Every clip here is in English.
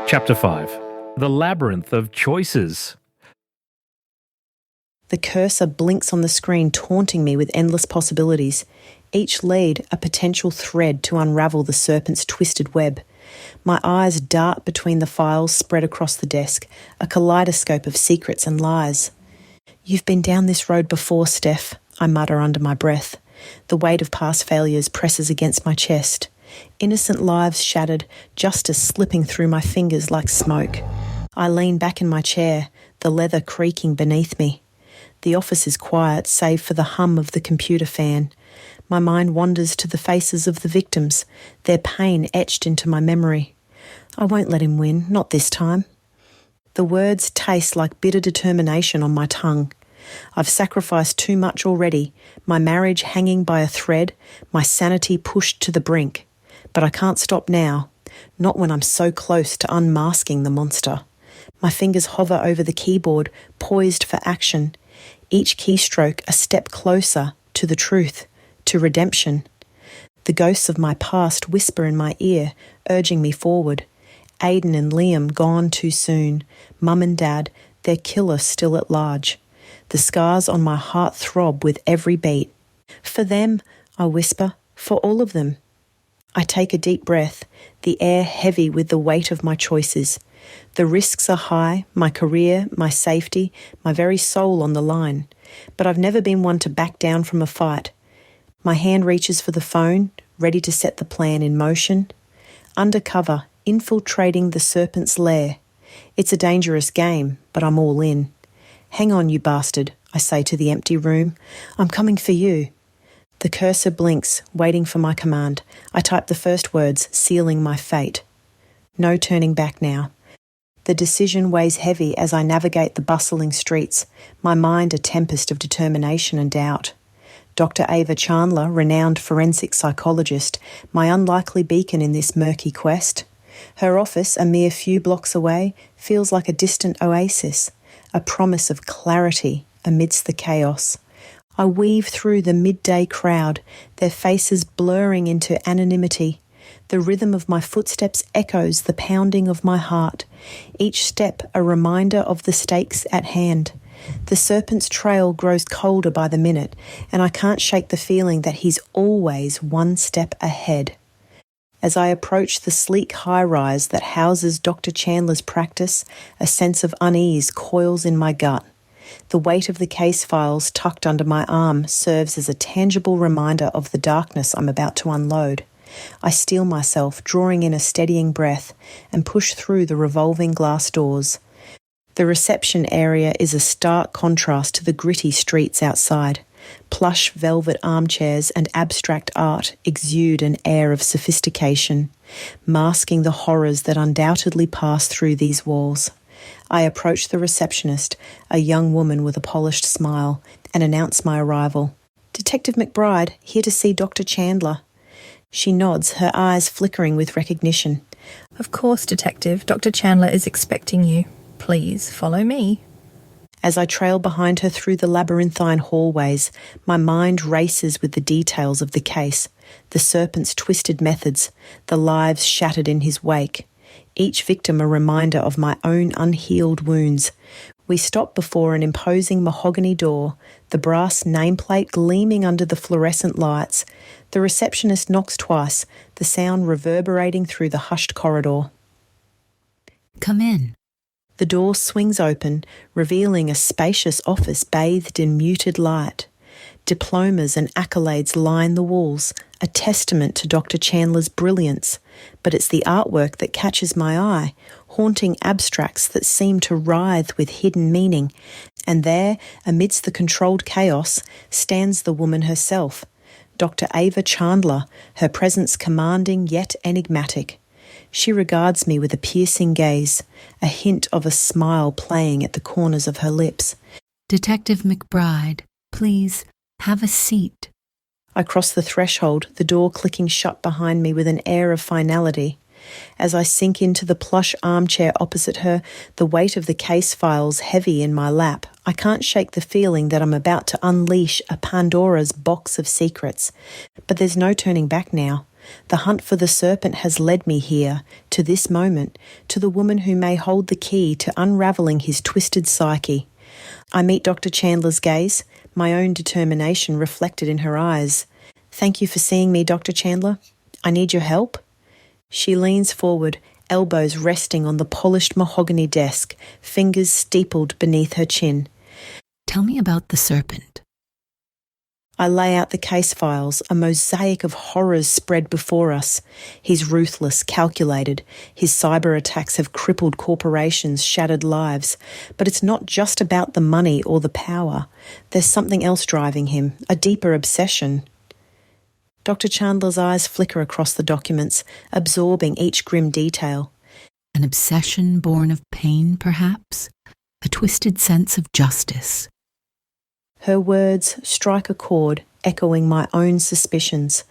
Chapter 5. The Labyrinth of Choices. The cursor blinks on the screen, taunting me with endless possibilities, each lead a potential thread to unravel the serpent's twisted web. My eyes dart between the files spread across the desk, a kaleidoscope of secrets and lies. "You've been down this road before, Steph," I mutter under my breath. The weight of past failures presses against my chest. Innocent lives shattered, justice slipping through my fingers like smoke. I lean back in my chair, the leather creaking beneath me. The office is quiet, save for the hum of the computer fan. My mind wanders to the faces of the victims, their pain etched into my memory. I won't let him win, not this time. The words taste like bitter determination on my tongue. I've sacrificed too much already, my marriage hanging by a thread, my sanity pushed to the brink. But I can't stop now, not when I'm so close to unmasking the monster. My fingers hover over the keyboard, poised for action. Each keystroke a step closer to the truth, to redemption. The ghosts of my past whisper in my ear, urging me forward. Aidan and Liam gone too soon. Mum and Dad, their killer still at large. The scars on my heart throb with every beat. For them, I whisper, for all of them. I take a deep breath, the air heavy with the weight of my choices. The risks are high, my career, my safety, my very soul on the line. But I've never been one to back down from a fight. My hand reaches for the phone, ready to set the plan in motion. Undercover, infiltrating the serpent's lair. It's a dangerous game, but I'm all in. "Hang on, you bastard," I say to the empty room. "I'm coming for you." The cursor blinks, waiting for my command. I type the first words, sealing my fate. No turning back now. The decision weighs heavy as I navigate the bustling streets, my mind a tempest of determination and doubt. Dr. Ava Chandler, renowned forensic psychologist, my unlikely beacon in this murky quest. Her office, a mere few blocks away, feels like a distant oasis, a promise of clarity amidst the chaos. I weave through the midday crowd, their faces blurring into anonymity. The rhythm of my footsteps echoes the pounding of my heart, each step a reminder of the stakes at hand. The serpent's trail grows colder by the minute, and I can't shake the feeling that he's always one step ahead. As I approach the sleek high-rise that houses Dr. Chandler's practice, a sense of unease coils in my gut. The weight of the case files tucked under my arm serves as a tangible reminder of the darkness I'm about to unload. I steel myself, drawing in a steadying breath, and push through the revolving glass doors. The reception area is a stark contrast to the gritty streets outside. Plush velvet armchairs and abstract art exude an air of sophistication, masking the horrors that undoubtedly pass through these walls. I approach the receptionist, a young woman with a polished smile, and announce my arrival. "Detective McBride, here to see Dr. Chandler." She nods, her eyes flickering with recognition. "Of course, Detective. Dr. Chandler is expecting you. Please follow me." As I trail behind her through the labyrinthine hallways, my mind races with the details of the case, the serpent's twisted methods, the lives shattered in his wake. Each victim a reminder of my own unhealed wounds. We stop before an imposing mahogany door, the brass nameplate gleaming under the fluorescent lights. The receptionist knocks twice, the sound reverberating through the hushed corridor. "Come in." The door swings open, revealing a spacious office bathed in muted light. Diplomas and accolades line the walls, a testament to Dr. Chandler's brilliance. But it's the artwork that catches my eye, haunting abstracts that seem to writhe with hidden meaning. And there, amidst the controlled chaos, stands the woman herself, Dr. Ava Chandler, her presence commanding yet enigmatic. She regards me with a piercing gaze, a hint of a smile playing at the corners of her lips. "Detective McBride, please have a seat." I cross the threshold, the door clicking shut behind me with an air of finality. As I sink into the plush armchair opposite her, the weight of the case files heavy in my lap, I can't shake the feeling that I'm about to unleash a Pandora's box of secrets. But there's no turning back now. The hunt for the serpent has led me here, to this moment, to the woman who may hold the key to unravelling his twisted psyche. I meet Dr. Chandler's gaze, my own determination reflected in her eyes. "Thank you for seeing me, Dr. Chandler. I need your help." She leans forward, elbows resting on the polished mahogany desk, fingers steepled beneath her chin. Tell me about the serpent. I lay out the case files, a mosaic of horrors spread before us. He's ruthless, calculated. His cyber attacks have crippled corporations, shattered lives. But it's not just about the money or the power. There's something else driving him, a deeper obsession. Dr. Chandler's eyes flicker across the documents, absorbing each grim detail. An obsession born of pain, perhaps? A twisted sense of justice. Her words strike a chord, echoing my own suspicions.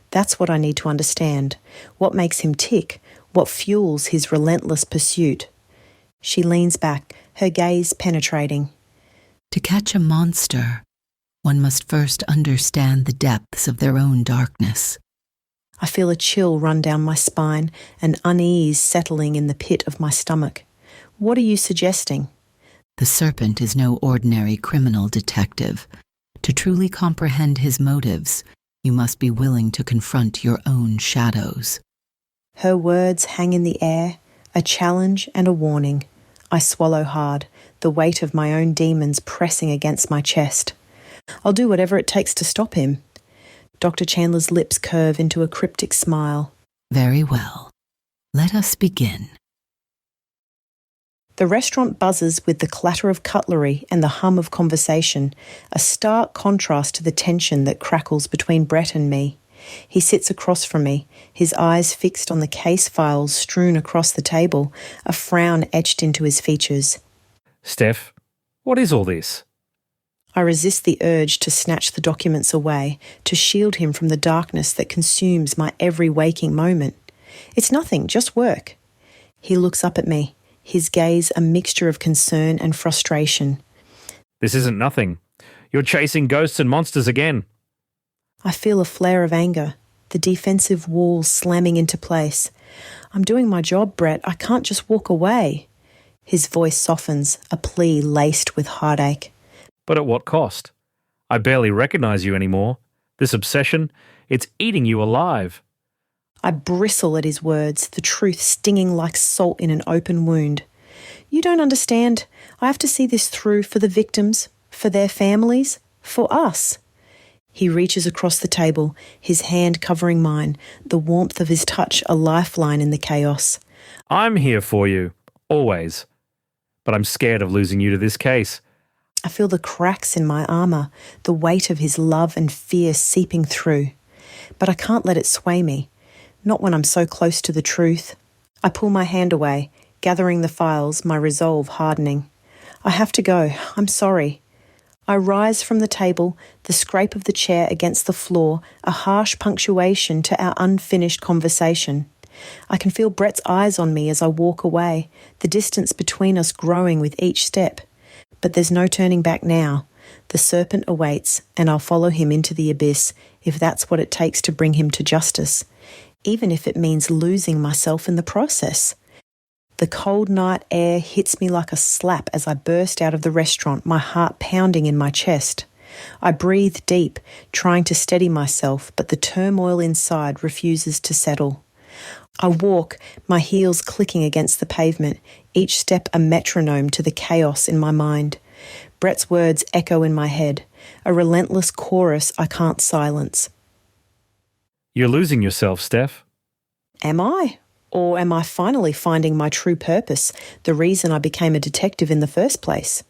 That's what I need to understand. What makes him tick? What fuels his relentless pursuit? She leans back, her gaze penetrating. To catch a monster, one must first understand the depths of their own darkness. I feel a chill run down my spine, an unease settling in the pit of my stomach. What are you suggesting? The serpent is no ordinary criminal detective. To truly comprehend his motives, you must be willing to confront your own shadows. Her words hang in the air, a challenge and a warning. I swallow hard, the weight of my own demons pressing against my chest. I'll do whatever it takes to stop him. Dr. Chandler's lips curve into a cryptic smile. Very well. Let us begin. The restaurant buzzes with the clatter of cutlery and the hum of conversation, a stark contrast to the tension that crackles between Brett and me. He sits across from me, his eyes fixed on the case files strewn across the table, a frown etched into his features. Steph, what is all this? I resist the urge to snatch the documents away, to shield him from the darkness that consumes my every waking moment. It's nothing, just work. He looks up at me, his gaze a mixture of concern and frustration. This isn't nothing. You're chasing ghosts and monsters again. I feel a flare of anger, the defensive walls slamming into place. I'm doing my job, Brett. I can't just walk away. His voice softens, a plea laced with heartache. But at what cost? I barely recognize you anymore. This obsession, it's eating you alive. I bristle at his words, the truth stinging like salt in an open wound. You don't understand. I have to see this through for the victims, for their families, for us. He reaches across the table, his hand covering mine, the warmth of his touch a lifeline in the chaos. I'm here for you, always. But I'm scared of losing you to this case. I feel the cracks in my armour, the weight of his love and fear seeping through. But I can't let it sway me. Not when I'm so close to the truth. I pull my hand away, gathering the files, my resolve hardening. I have to go. I'm sorry. I rise from the table, the scrape of the chair against the floor, a harsh punctuation to our unfinished conversation. I can feel Brett's eyes on me as I walk away, the distance between us growing with each step. But there's no turning back now. The serpent awaits, and I'll follow him into the abyss if that's what it takes to bring him to justice, even if it means losing myself in the process. The cold night air hits me like a slap as I burst out of the restaurant, my heart pounding in my chest. I breathe deep, trying to steady myself, but the turmoil inside refuses to settle. I walk, my heels clicking against the pavement, each step a metronome to the chaos in my mind. Brett's words echo in my head, a relentless chorus I can't silence. You're losing yourself, Steph. Am I? Or am I finally finding my true purpose, the reason I became a detective in the first place?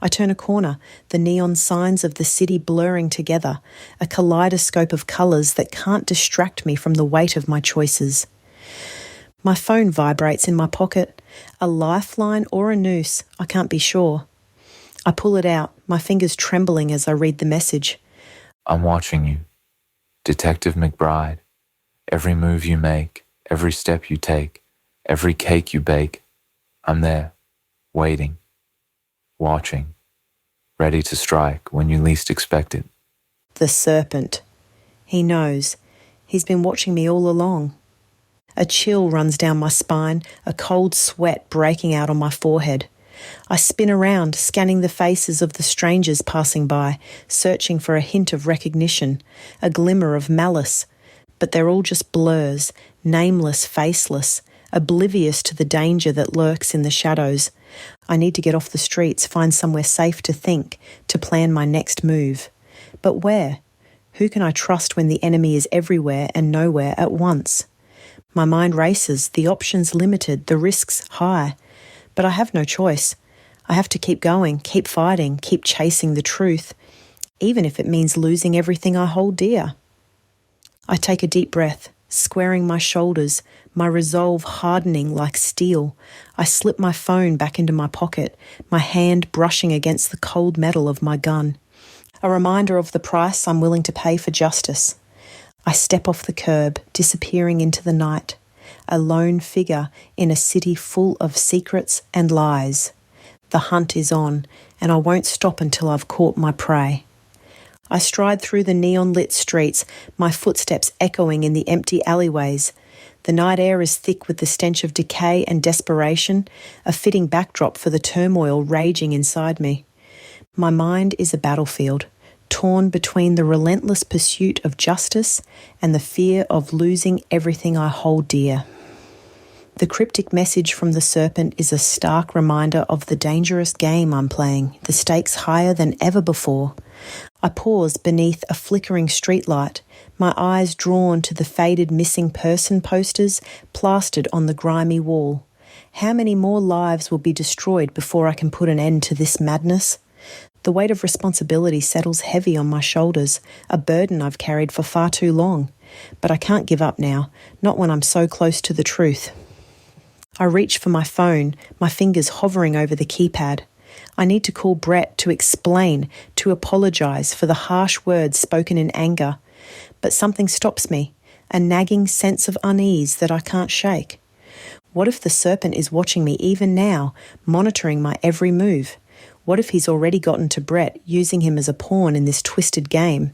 I turn a corner, the neon signs of the city blurring together, a kaleidoscope of colours that can't distract me from the weight of my choices. My phone vibrates in my pocket, a lifeline or a noose, I can't be sure. I pull it out, my fingers trembling as I read the message. I'm watching you, Detective McBride. Every move you make, every step you take, every cake you bake, I'm there, waiting, watching, ready to strike when you least expect it. The serpent. He knows. He's been watching me all along. A chill runs down my spine, a cold sweat breaking out on my forehead. I spin around, scanning the faces of the strangers passing by, searching for a hint of recognition, a glimmer of malice. But they're all just blurs, nameless, faceless, oblivious to the danger that lurks in the shadows. I need to get off the streets, find somewhere safe to think, to plan my next move. But where? Who can I trust when the enemy is everywhere and nowhere at once? My mind races, the options limited, the risks high. But I have no choice. I have to keep going, keep fighting, keep chasing the truth, even if it means losing everything I hold dear. I take a deep breath, squaring my shoulders, my resolve hardening like steel. I slip my phone back into my pocket, my hand brushing against the cold metal of my gun. A reminder of the price I'm willing to pay for justice. I step off the curb, disappearing into the night, a lone figure in a city full of secrets and lies. The hunt is on, and I won't stop until I've caught my prey. I stride through the neon-lit streets, my footsteps echoing in the empty alleyways. The night air is thick with the stench of decay and desperation, a fitting backdrop for the turmoil raging inside me. My mind is a battlefield, torn between the relentless pursuit of justice and the fear of losing everything I hold dear. The cryptic message from the Serpent is a stark reminder of the dangerous game I'm playing, the stakes higher than ever before. I pause beneath a flickering streetlight, my eyes drawn to the faded missing person posters plastered on the grimy wall. How many more lives will be destroyed before I can put an end to this madness? The weight of responsibility settles heavy on my shoulders, a burden I've carried for far too long. But I can't give up now, not when I'm so close to the truth. I reach for my phone, my fingers hovering over the keypad. I need to call Brett to explain, to apologise for the harsh words spoken in anger. But something stops me, a nagging sense of unease that I can't shake. What if the Serpent is watching me even now, monitoring my every move? What if he's already gotten to Brett, using him as a pawn in this twisted game?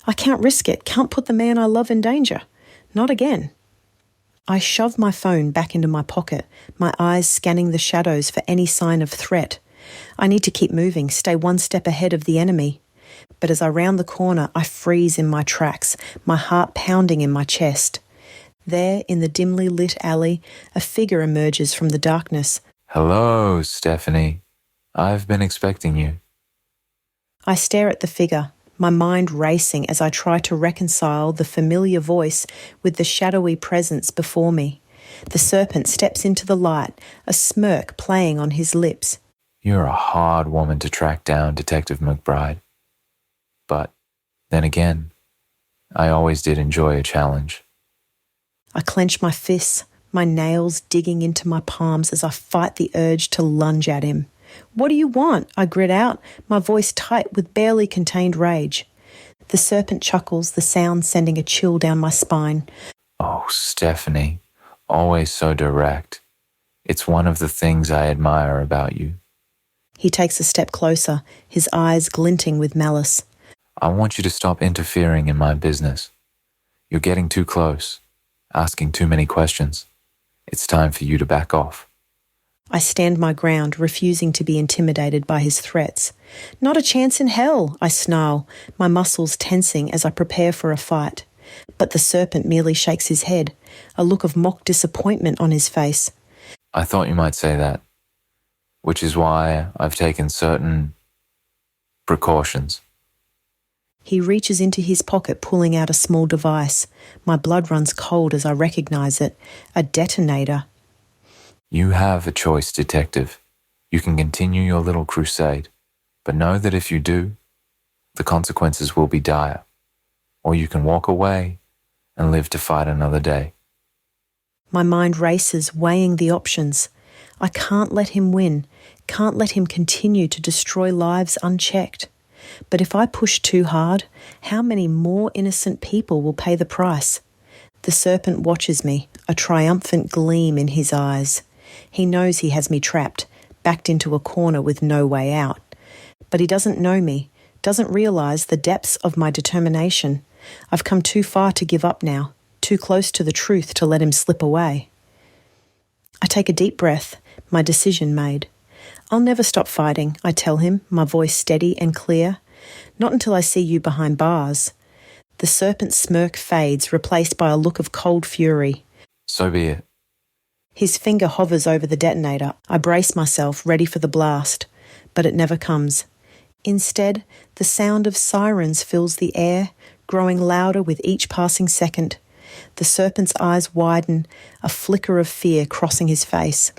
I can't risk it, can't put the man I love in danger. Not again. I shove my phone back into my pocket, my eyes scanning the shadows for any sign of threat. I need to keep moving, stay one step ahead of the enemy. But as I round the corner, I freeze in my tracks, my heart pounding in my chest. There, in the dimly lit alley, a figure emerges from the darkness. Hello, Stephanie. I've been expecting you. I stare at the figure, my mind racing as I try to reconcile the familiar voice with the shadowy presence before me. The Serpent steps into the light, a smirk playing on his lips. You're a hard woman to track down, Detective McBride. But then again, I always did enjoy a challenge. I clench my fists, my nails digging into my palms as I fight the urge to lunge at him. What do you want? I grit out, my voice tight with barely contained rage. The Serpent chuckles, the sound sending a chill down my spine. Oh, Stephanie, always so direct. It's one of the things I admire about you. He takes a step closer, his eyes glinting with malice. I want you to stop interfering in my business. You're getting too close, asking too many questions. It's time for you to back off. I stand my ground, refusing to be intimidated by his threats. Not a chance in hell, I snarl, my muscles tensing as I prepare for a fight. But the Serpent merely shakes his head, a look of mock disappointment on his face. I thought you might say that, which is why I've taken certain precautions. He reaches into his pocket, pulling out a small device. My blood runs cold as I recognize it, a detonator. You have a choice, Detective. You can continue your little crusade, but know that if you do, the consequences will be dire. Or you can walk away and live to fight another day. My mind races, weighing the options. I can't let him win, can't let him continue to destroy lives unchecked. But if I push too hard, how many more innocent people will pay the price? The Serpent watches me, a triumphant gleam in his eyes. He knows he has me trapped, backed into a corner with no way out. But he doesn't know me, doesn't realise the depths of my determination. I've come too far to give up now, too close to the truth to let him slip away. I take a deep breath, my decision made. I'll never stop fighting, I tell him, my voice steady and clear. Not until I see you behind bars. The serpent's smirk fades, replaced by a look of cold fury. So be it. His finger hovers over the detonator. I brace myself, ready for the blast, but it never comes. Instead, the sound of sirens fills the air, growing louder with each passing second. The serpent's eyes widen, a flicker of fear crossing his face.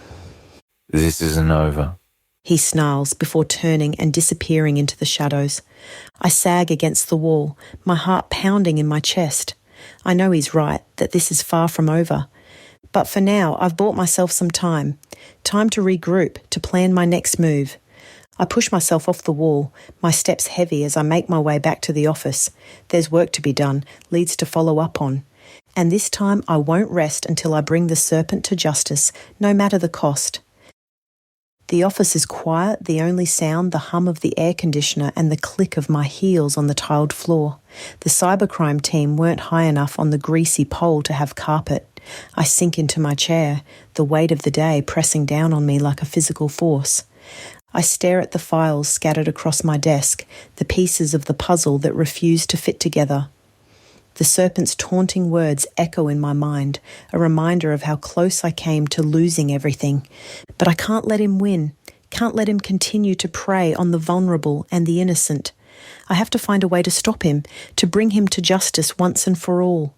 This isn't over. He snarls before turning and disappearing into the shadows. I sag against the wall, my heart pounding in my chest. I know he's right, that this is far from over. But for now, I've bought myself some time. Time to regroup, to plan my next move. I push myself off the wall, my steps heavy as I make my way back to the office. There's work to be done, leads to follow up on. And this time I won't rest until I bring the serpent to justice, no matter the cost. The office is quiet, the only sound the hum of the air conditioner and the click of my heels on the tiled floor. The cybercrime team weren't high enough on the greasy pole to have carpet. I sink into my chair, the weight of the day pressing down on me like a physical force. I stare at the files scattered across my desk, the pieces of the puzzle that refuse to fit together. The serpent's taunting words echo in my mind, a reminder of how close I came to losing everything. But I can't let him win, can't let him continue to prey on the vulnerable and the innocent. I have to find a way to stop him, to bring him to justice once and for all.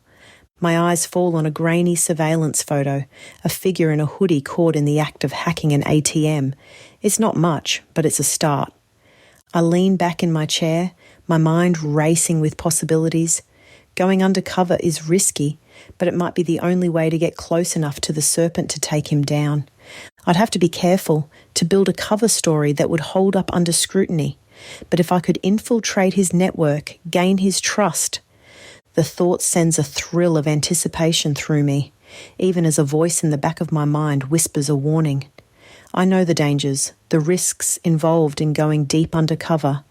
My eyes fall on a grainy surveillance photo, a figure in a hoodie caught in the act of hacking an ATM. It's not much, but it's a start. I lean back in my chair, my mind racing with possibilities. Going undercover is risky, but it might be the only way to get close enough to the serpent to take him down. I'd have to be careful to build a cover story that would hold up under scrutiny. But if I could infiltrate his network, gain his trust, the thought sends a thrill of anticipation through me, even as a voice in the back of my mind whispers a warning. I know the dangers, the risks involved in going deep undercover,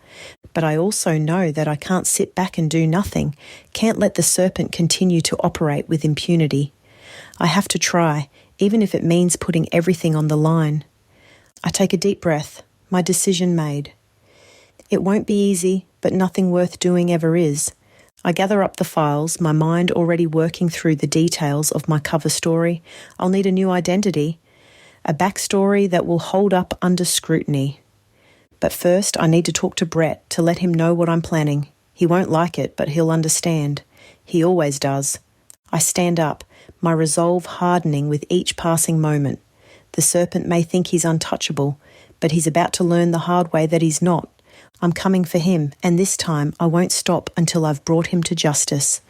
but I also know that I can't sit back and do nothing, can't let the serpent continue to operate with impunity. I have to try, even if it means putting everything on the line. I take a deep breath, my decision made. It won't be easy, but nothing worth doing ever is. I gather up the files, my mind already working through the details of my cover story. I'll need a new identity, a backstory that will hold up under scrutiny. But first, I need to talk to Brett to let him know what I'm planning. He won't like it, but he'll understand. He always does. I stand up, my resolve hardening with each passing moment. The serpent may think he's untouchable, but he's about to learn the hard way that he's not. I'm coming for him, and this time I won't stop until I've brought him to justice.